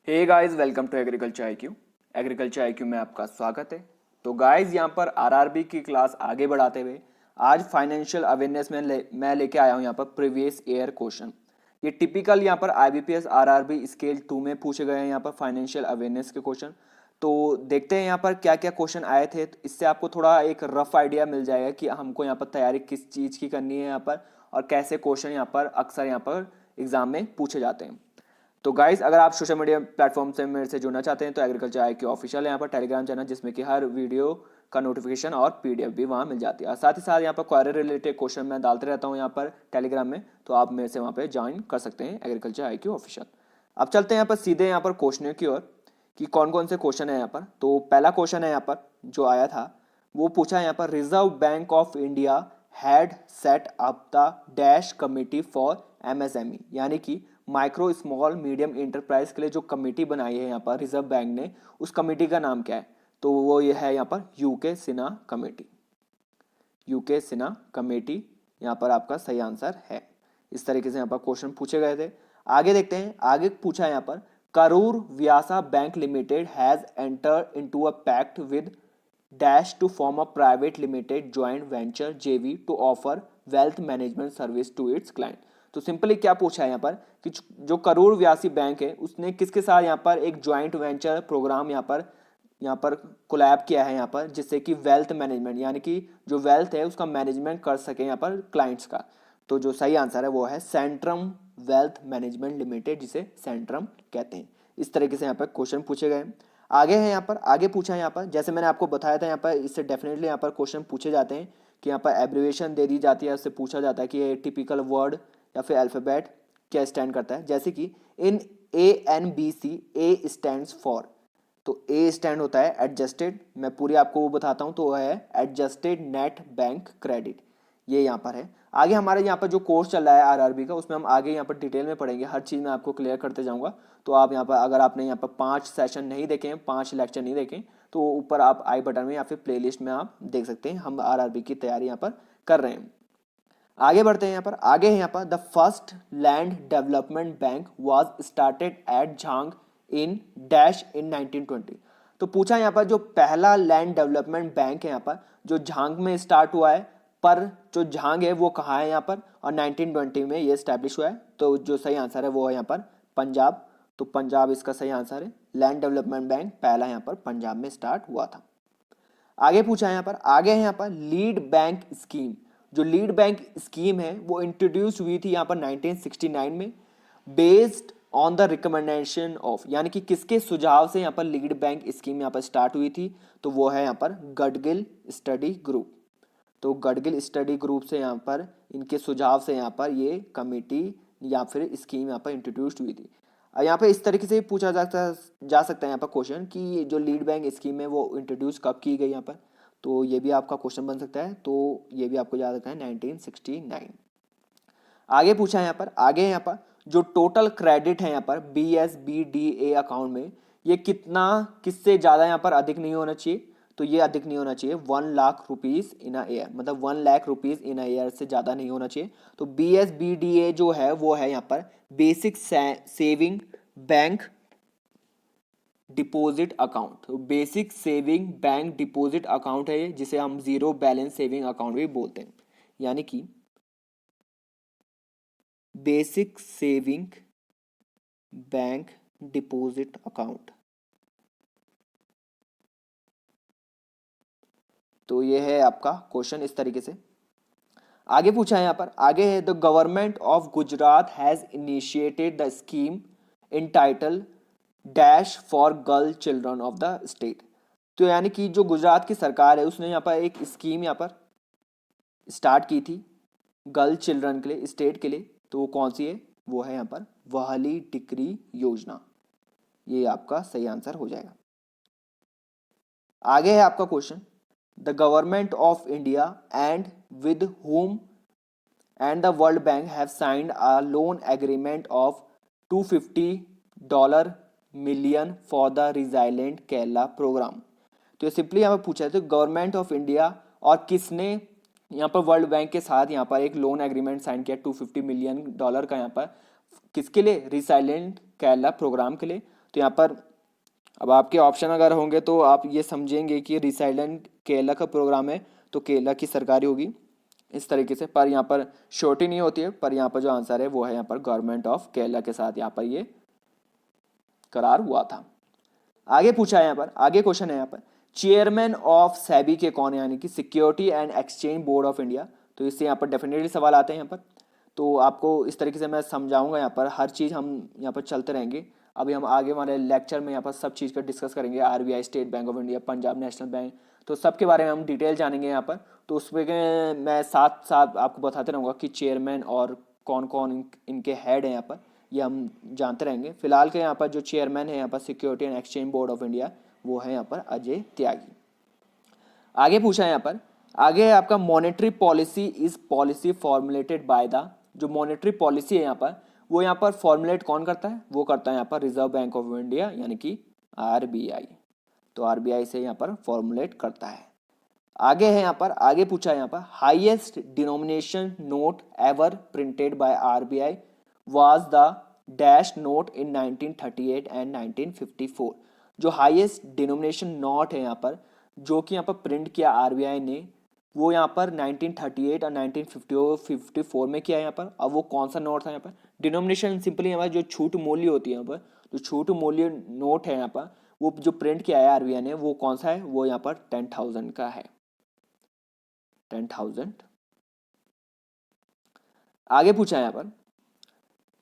Hey guys, welcome to agriculture IQ. Agriculture IQ में आपका स्वागत है। तो गाइस, यहाँ पर आरआरबी की क्लास आगे बढ़ाते हुए आज फाइनेंशियल अवेयरनेस में मैं लेके आया हूँ यहाँ पर प्रीवियस ईयर क्वेश्चन। ये टिपिकल यहाँ पर आईबीपीएस आरआरबी स्केल 2 में पूछे गए हैं यहाँ पर फाइनेंशियल अवेयरनेस के क्वेश्चन। तो देखते हैं यहाँ पर क्या क्या क्वेश्चन आए थे। तो इससे आपको थोड़ा एक रफ आइडिया मिल जाएगा कि हमको यहाँ पर तैयारी किस चीज़ की करनी है यहाँ पर, और कैसे क्वेश्चन यहाँ पर अक्सर यहाँ पर एग्जाम में पूछे जाते हैं। तो गाइस, अगर आप सोशल मीडिया प्लेटफॉर्म से मेरे से जुड़ना चाहते हैं तो एग्रीकल्चर आईक्यू ऑफिशियल है यहाँ पर टेलीग्राम चैनल, जिसमें कि हर वीडियो का नोटिफिकेशन और पीडीएफ भी वहाँ मिल जाती है। और साथ ही साथ यहाँ पर क्वेरी रिलेटेड क्वेश्चन मैं डालते रहता हूँ यहाँ पर टेलीग्राम में, तो आप मेरे से वहाँ पर ज्वाइन कर सकते हैं एग्रीकल्चर आईक्यू ऑफिशियल। अब चलते हैं यहाँ पर सीधे यहाँ पर क्वेश्चन की ओर कि कौन कौन से क्वेश्चन है यहाँ पर। तो पहला क्वेश्चन है यहाँ पर जो आया था, वो पूछा है यहाँ पर, reserve bank of India had set up the dash committee for MSME, यानी कि माइक्रो स्मॉल मीडियम इंटरप्राइज के लिए जो कमेटी बनाई है यहाँ पर रिजर्व बैंक ने, उस कमेटी का नाम क्या है? तो वो ये है यहाँ पर UK Sinha committee. UK Sinha committee यहाँ पर आपका सही आंसर है। इस तरीके से यहाँ पर क्वेश्चन पूछे गए थे। आगे देखते हैं, आगे पूछा है यहाँ पर, Karur Vysya bank limited has entered into a pact with dash to form a private limited joint venture JV to offer wealth management service to its client. तो सिंपली क्या पूछा है यहाँ पर कि जो करूर व्यासी बैंक है उसने किसके साथ यहाँ पर एक ज्वाइंट वेंचर प्रोग्राम यहाँ पर कोलैब किया है यहाँ पर, जिससे कि वेल्थ मैनेजमेंट यानी कि जो वेल्थ है उसका मैनेजमेंट कर सके यहाँ पर क्लाइंट्स का। तो जो सही आंसर है वो है सेंट्रम वेल्थ मैनेजमेंट लिमिटेड, जिसे सेंट्रम कहते हैं। इस तरीके से यहाँ पर क्वेश्चन पूछे गए। आगे है यहाँ पर, आगे पूछा है यहाँ पर, जैसे मैंने आपको बताया था यहाँ पर इससे डेफिनेटली यहाँ पर क्वेश्चन पूछे जाते हैं कि यहाँ पर एब्रीविएशन दे दी जाती है, उससे पूछा जाता है कि ये टिपिकल वर्ड या फिर अल्फ़ाबेट क्या स्टैंड करता है। जैसे कि इन ANBC, ए स्टैंड्स फॉर, तो ए स्टैंड होता है एडजस्टेड, मैं पूरी आपको वो बताता हूँ, तो वो है एडजस्टेड नेट बैंक क्रेडिट, ये यहाँ पर है। आगे हमारे यहाँ पर जो कोर्स चल रहा है आरआरबी का, उसमें हम आगे यहाँ पर डिटेल में पढ़ेंगे, हर चीज़ मैं आपको क्लियर करते जाऊँगा। तो आप यहाँ पर, अगर आपने यहाँ पर 5 सेशन नहीं देखे हैं, 5 लेक्चर नहीं देखे, तो ऊपर आप आई बटन में या फिर प्लेलिस्ट में आप देख सकते हैं। हम आरआरबी की तैयारी यहाँ पर कर रहे हैं। आगे बढ़ते हैं यहाँ पर, आगे है यहाँ पर, the first land development bank was started at Jhang in dash in 1920। तो पूछा यहाँ पर जो पहला लैंड डेवलपमेंट बैंक है यहाँ पर जो झांग में स्टार्ट हुआ है, पर जो झांग है वो कहाँ है यहाँ पर, और 1920 में ये स्टैब्लिश हुआ है। तो जो सही आंसर है वो है यहाँ पर पंजाब। तो पंजाब इसका सही आंसर है। लैंड डेवलपमेंट बैंक पहला यहाँ पर पंजाब में स्टार्ट हुआ था। आगे पूछा है यहाँ पर, आगे है यहाँ पर लीड बैंक स्कीम। जो लीड बैंक स्कीम है वो इंट्रोड्यूस हुई थी यहाँ पर 1969 में, based on the recommendation of, यानी कि किसके सुझाव से यहाँ पर लीड बैंक स्कीम यहाँ पर स्टार्ट हुई थी, तो वो है यहाँ पर गडगिल स्टडी ग्रुप। तो गडगिल स्टडी ग्रुप से यहाँ पर इनके सुझाव से यहाँ पर ये कमेटी या फिर स्कीम यहाँ पर इंट्रोड्यूस हुई थी। यहाँ पे इस तरीके से पूछा जा सकता है यहाँ पर क्वेश्चन कि जो लीड बैंक स्कीम है वो इंट्रोड्यूस कब की गई यहाँ पर, तो ये भी आपका क्वेश्चन बन सकता है। तो ये भी आपको याद रखना है 1969। आगे पूछा है यहाँ पर, आगे यहाँ पर जो टोटल क्रेडिट है यहाँ पर BSBDA अकाउंट में, ये कितना, किससे ज़्यादा यहाँ पर अधिक नहीं होना चाहिए, तो ये अधिक नहीं होना चाहिए 1 lakh rupees in a year, मतलब 1 lakh rupees in a year से ज़्यादा नहीं होना चाहिए। तो BSBDA जो है वो है यहाँ पर basic saving bank deposit account. तो basic saving bank deposit account है ये, जिसे हम जीरो बैलेंस सेविंग अकाउंट भी बोलते हैं, यानी कि basic saving bank deposit account. तो ये है आपका क्वेश्चन इस तरीके से। आगे पूछा है यहाँ पर, आगे है, the government of Gujarat has initiated the scheme in title dash for girl children of the state. तो यानी कि जो गुजरात की सरकार है उसने यहाँ पर एक स्कीम यहाँ पर स्टार्ट की थी गर्ल चिल्ड्रन के लिए, स्टेट के लिए। तो वो कौन सी है, वो है यहाँ पर वहली टिकरी योजना। ये आपका सही आंसर हो जाएगा। आगे है आपका question, the government of India and with whom and the World Bank have signed a loan agreement of $250 million for the Resilient Kerala program। तो ये सिंपली यहाँ पर पूछा है, तो गवर्नमेंट ऑफ इंडिया और किसने यहाँ पर वर्ल्ड बैंक के साथ यहाँ पर एक लोन एग्रीमेंट साइन किया $250 मिलियन का, यहाँ पर किसके लिए, रिसाइलेंट केरला प्रोग्राम के लिए। तो यहाँ पर अब आपके ऑप्शन अगर होंगे तो आप ये समझेंगे कि रिसाइलेंट केरला का प्रोग्राम है तो केरला की सरकारी होगी इस तरीके से, पर यहाँ पर श्योरिटी नहीं होती है, पर यहाँ पर जो आंसर है वो है यहाँ पर गवर्नमेंट ऑफ केरला के साथ यहाँ पर ये करार हुआ था। आगे पूछा है यहाँ पर, आगे क्वेश्चन है यहाँ पर चेयरमैन ऑफ सेबी के कौन है, यानी कि security and exchange board of India. तो इससे यहाँ पर डेफिनेटली सवाल आते हैं यहाँ पर, तो आपको इस तरीके से मैं समझाऊंगा यहाँ पर, हर चीज़ हम यहाँ पर चलते रहेंगे। अभी हम आगे वाले लेक्चर में यहाँ पर सब चीज़ का डिस्कस करेंगे, RBI, state Bank of India, Punjab national bank, तो सबके बारे में हम डिटेल जानेंगे यहाँ पर। तो उसमें मैं साथ साथ आपको बताते रहूँगा कि चेयरमैन और कौन कौन इनके हेड हैं यहाँ पर, ये हम जानते रहेंगे। फिलहाल के यहाँ पर जो चेयरमैन है यहाँ पर security and exchange board of India, वो है यहाँ पर अजय त्यागी। आगे पूछा है यहाँ पर, आगे है आपका monetary policy is policy formulated by the, जो मॉनेटरी पॉलिसी है यहाँ पर वो यहाँ पर फॉर्मुलेट कौन करता है, वो करता है यहाँ पर रिजर्व बैंक ऑफ इंडिया यानी कि आरबीआई। तो आरबीआई से यहाँ पर फॉर्मुलेट करता है। आगे है यहाँ पर, आगे पूछा है यहाँ पर highest denomination note ever printed by RBI was the dash note in 1938 and 1954। जो हाईएस्ट डिनोमिनेशन नोट है यहाँ पर जो कि यहाँ पर प्रिंट किया आरबीआई ने, वो यहाँ पर 1938 और 1954 में किया है यहाँ पर। अब वो कौन सा नोट था यहाँ पर, डिनोमिनेशन सिंपली यहाँ पर जो छूट मूल्य होती है यहाँ पर, जो छूट मूल्य नोट है यहाँ पर वो जो प्रिंट किया है आरबीआई ने, वो कौन सा है, वो यहाँ पर 10,000 का है, 10,000। आगे पूछा है यहाँ पर,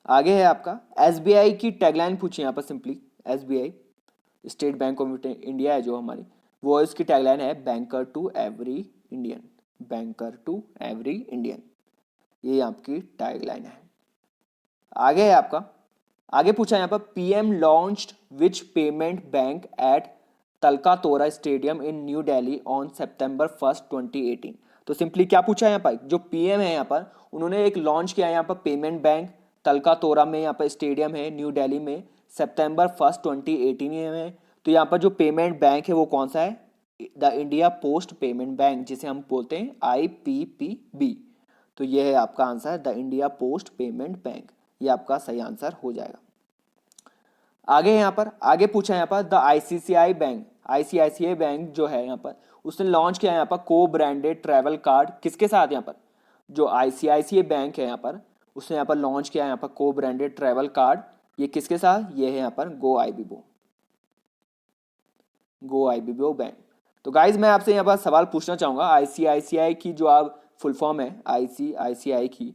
आगे है आपका एसबीआई की टैगलाइन पूछी यहाँ पर, simply SBI State Bank of India है जो हमारी, वो इसकी टैगलाइन है banker to every Indian, banker to every Indian, ये आपकी टैगलाइन है। आगे है आपका, आगे पूछा है यहाँ पर PM launched which payment bank at Talkatora stadium in New Delhi on September 1, 2018। तो सिंपली क्या पूछा है यहाँ पर, जो पीएम है यहाँ पर उन्होंने एक लॉन्च किया है यहाँ पर पेमेंट बैंक तलकातोरा में, यहाँ पर स्टेडियम है न्यू दिल्ली में, सितंबर 1, 2018 में। तो यहाँ पर जो पेमेंट बैंक है वो कौन सा है, the India post payment bank, जिसे हम बोलते हैं आईपीपीबी। तो ये है आपका answer, the India post payment bank, ये आपका सही आंसर हो जाएगा। आगे यहाँ पर, आगे पूछा है यहाँ पर the ICICI bank, ICICI bank जो है यहाँ पर उसने लॉन्च किया है यहाँ पर को ब्रांडेड ट्रैवल कार्ड, किसके साथ, यहाँ पर जो आईसीआईसीआई बैंक है यहाँ पर उसने यहाँ पर लॉन्च किया है यहाँ पर को ब्रांडेड ट्रैवल कार्ड, ये किसके साथ, ये है यहाँ पर गो आईबीबो बैंक। तो गाइज मैं आपसे यहाँ पर सवाल पूछना चाहूँगा, आईसीआईसीआई की जो आप फुल फॉर्म है आईसीआईसीआई की,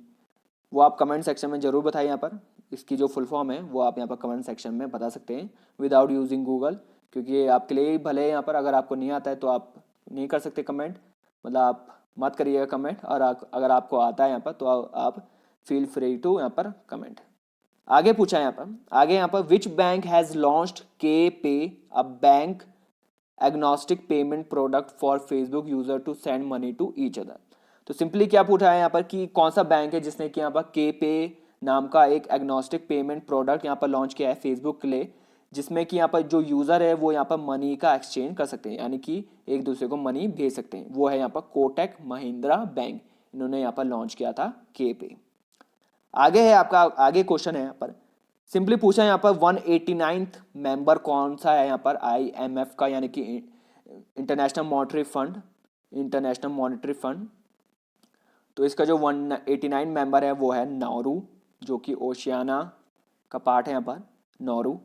वो आप कमेंट सेक्शन में जरूर बताइए। यहाँ पर इसकी जो फुल फॉर्म है वो आप यहाँ पर कमेंट सेक्शन में बता सकते हैं विदाउट यूजिंग गूगल, क्योंकि आपके लिए भले यहाँ पर अगर आपको नहीं आता है तो आप नहीं कर सकते कमेंट, मतलब आप मत करिएगा कमेंट, और अगर आपको आता है यहाँ पर तो आप फील फ्री टू यहाँ पर कमेंट। आगे पूछा है यहाँ पर, आगे यहाँ पर which bank has launched KayPay, a bank agnostic payment product for Facebook user to send money to each other. तो सिंपली क्या पूछा है यहाँ पर कि कौन सा बैंक है जिसने कि यहाँ पर के पे नाम का एक एग्नोस्टिक पेमेंट प्रोडक्ट यहाँ पर लॉन्च किया है फेसबुक के लिए, जिसमें कि यहाँ पर जो यूज़र है वो यहाँ पर मनी का एक्सचेंज कर सकते हैं, यानी कि एक दूसरे को मनी भेज सकते हैं। वो है यहाँ पर कोटक महिंद्रा बैंक, इन्होंने यहाँ पर लॉन्च किया था के पे। आगे है आपका, आगे क्वेश्चन है यहाँ पर, सिंपली पूछा है यहाँ पर 189th मेंबर कौन सा है यहाँ पर आईएमएफ का, यानी कि इंटरनेशनल मॉनेटरी फंड। तो इसका जो 189 मेंबर है वो है नाउरू, जो कि ओशियाना का पार्ट है यहाँ पर नाउरू।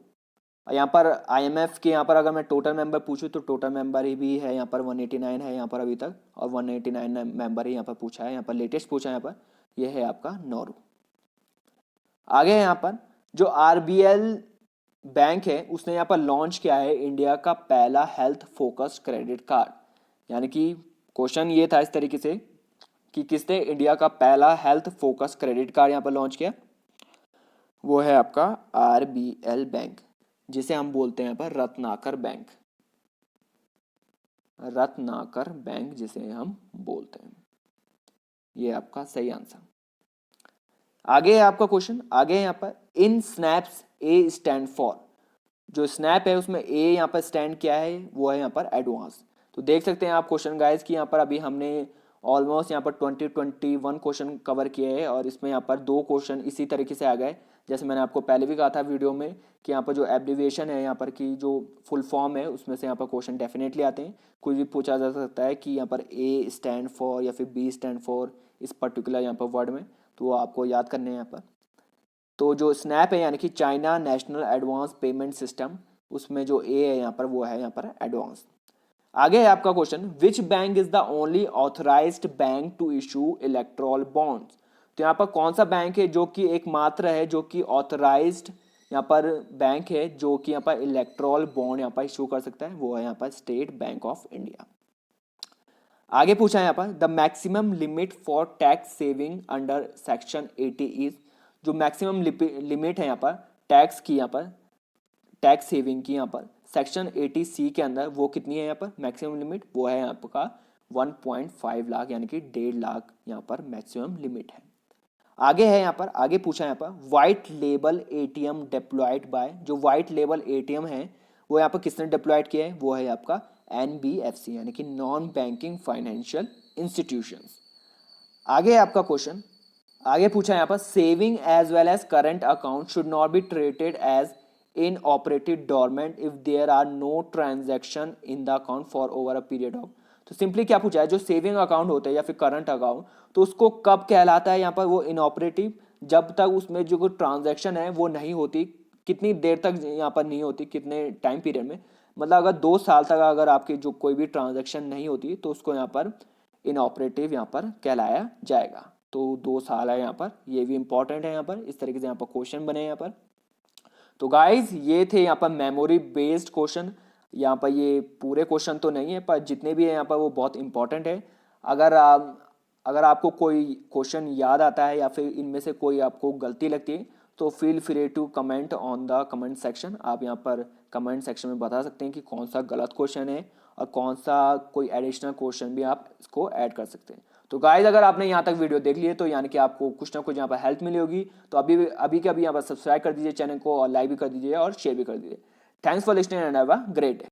यहाँ पर आईएमएफ के यहाँ पर अगर मैं टोटल मेंबर पूछूँ तो टोटल मेंबर ही भी है यहाँ पर 189 है यहाँ पर अभी तक, और 189 मेंबर ही यहाँ पर पूछा है, यहाँ पर लेटेस्ट पूछा है यहाँ पर, यह है आपका नाउरू। आगे यहाँ पर जो आरबीएल बैंक है उसने यहाँ पर लॉन्च किया है इंडिया का पहला हेल्थ फोकस्ड क्रेडिट कार्ड, यानी कि क्वेश्चन ये था इस तरीके से कि किसने इंडिया का पहला हेल्थ फोकस्ड क्रेडिट कार्ड यहाँ पर लॉन्च किया, वो है आपका आरबीएल बैंक, जिसे हम बोलते हैं यहाँ पर रत्नाकर बैंक, रत्नाकर बैंक जिसे हम बोलते हैं, ये आपका सही आंसर। आगे है आपका क्वेश्चन, आगे यहाँ पर इन स्नैप्स ए स्टैंड फॉर, जो स्नैप है उसमें ए यहाँ पर स्टैंड क्या है, वो है यहाँ पर एडवांस। तो देख सकते हैं आप क्वेश्चन गाइस कि यहाँ पर अभी हमने ऑलमोस्ट यहाँ पर 21 क्वेश्चन कवर किए हैं, और इसमें यहाँ पर 2 क्वेश्चन इसी तरीके से आ गए जैसे मैंने आपको पहले भी कहा था वीडियो में कि यहाँ पर जो एब्रिविएशन है यहाँ पर की जो फुल फॉर्म है उसमें से यहाँ पर क्वेश्चन डेफिनेटली आते हैं। कुछ भी पूछा जा सकता है कि यहाँ पर ए स्टैंड फॉर या फिर बी स्टैंड फॉर इस पर्टिकुलर यहाँ पर वर्ड में, तो वो आपको याद करने हैं यहाँ पर। तो जो स्नैप है यानी कि China national advance payment system, उसमें जो ए है यहाँ पर वो है यहाँ पर एडवांस। आगे है आपका question, which bank is the only authorised bank to issue electoral bonds. तो यहाँ पर कौन सा बैंक है जो कि एकमात्र है जो कि ऑथराइज्ड यहाँ पर बैंक है जो कि यहाँ पर इलेक्ट्रॉल बॉन्ड यहाँ पर इशू कर सकता है, वो है यहाँ पर स्टेट बैंक ऑफ इंडिया। आगे पूछा है यहाँ पर the maximum limit for tax saving under section 80 is. जो मैक्सिमम लिमिट है यहाँ पर टैक्स की, यहाँ पर टैक्स सेविंग की यहाँ पर सेक्शन 80C के अंदर वो कितनी है यहाँ पर मैक्सिमम लिमिट, वो है यहाँ का 1.5 लाख यानी कि 1.5 लाख यहाँ पर मैक्सिमम लिमिट है। आगे है यहाँ पर, आगे पूछा है यहाँ पर white label ATM deployed by. जो व्हाइट लेबल एटीएम है वो यहाँ पर किसने डिप्लॉयड किया है, वो है आपका NBFC यानी कि नॉन बैंकिंग फाइनेंशियल इंस्टीट्यूशंस। आगे है आपका क्वेश्चन, आगे पूछा है यहाँ पर saving as well as current account should not be treated as in operative dormant if there are no transaction in the account for over a period of. तो simply क्या पूछा है, जो सेविंग अकाउंट होता है या फिर करंट अकाउंट, तो उसको कब कहलाता है यहाँ पर वो इनऑपरेटिव, जब तक उसमें जो ट्रांजैक्शन है वो नहीं होती। कितनी देर तक यहाँ पर नहीं होती, कितने टाइम पीरियड में, मतलब अगर 2 साल तक अगर आपकी जो कोई भी ट्रांजैक्शन नहीं होती तो उसको यहाँ पर इनऑपरेटिव यहाँ पर कहलाया जाएगा। तो 2 साल है यहाँ पर, ये भी इंपॉर्टेंट है यहाँ पर, इस तरीके से यहाँ पर क्वेश्चन बने यहाँ पर। तो गाइज ये थे यहाँ पर मेमोरी बेस्ड क्वेश्चन। यहाँ पर ये पूरे क्वेश्चन तो नहीं है पर जितने भी है यहाँ पर वो बहुत इंपॉर्टेंट है। अगर आपको कोई क्वेश्चन याद आता है या फिर इनमें से कोई आपको गलती लगती है तो feel free to comment on the comment section. आप यहाँ पर कमेंट सेक्शन में बता सकते हैं कि कौन सा गलत क्वेश्चन है और कौन सा कोई एडिशनल क्वेश्चन भी आप इसको ऐड कर सकते हैं। तो गाइज अगर आपने यहाँ तक वीडियो देख ली है तो यानी कि आपको कुछ ना कुछ यहाँ पर हेल्प मिली होगी, तो अभी के अभी यहाँ पर सब्सक्राइब कर दीजिए चैनल को और लाइक भी कर दीजिए और शेयर भी कर दीजिए। Thanks for listening and have a great day.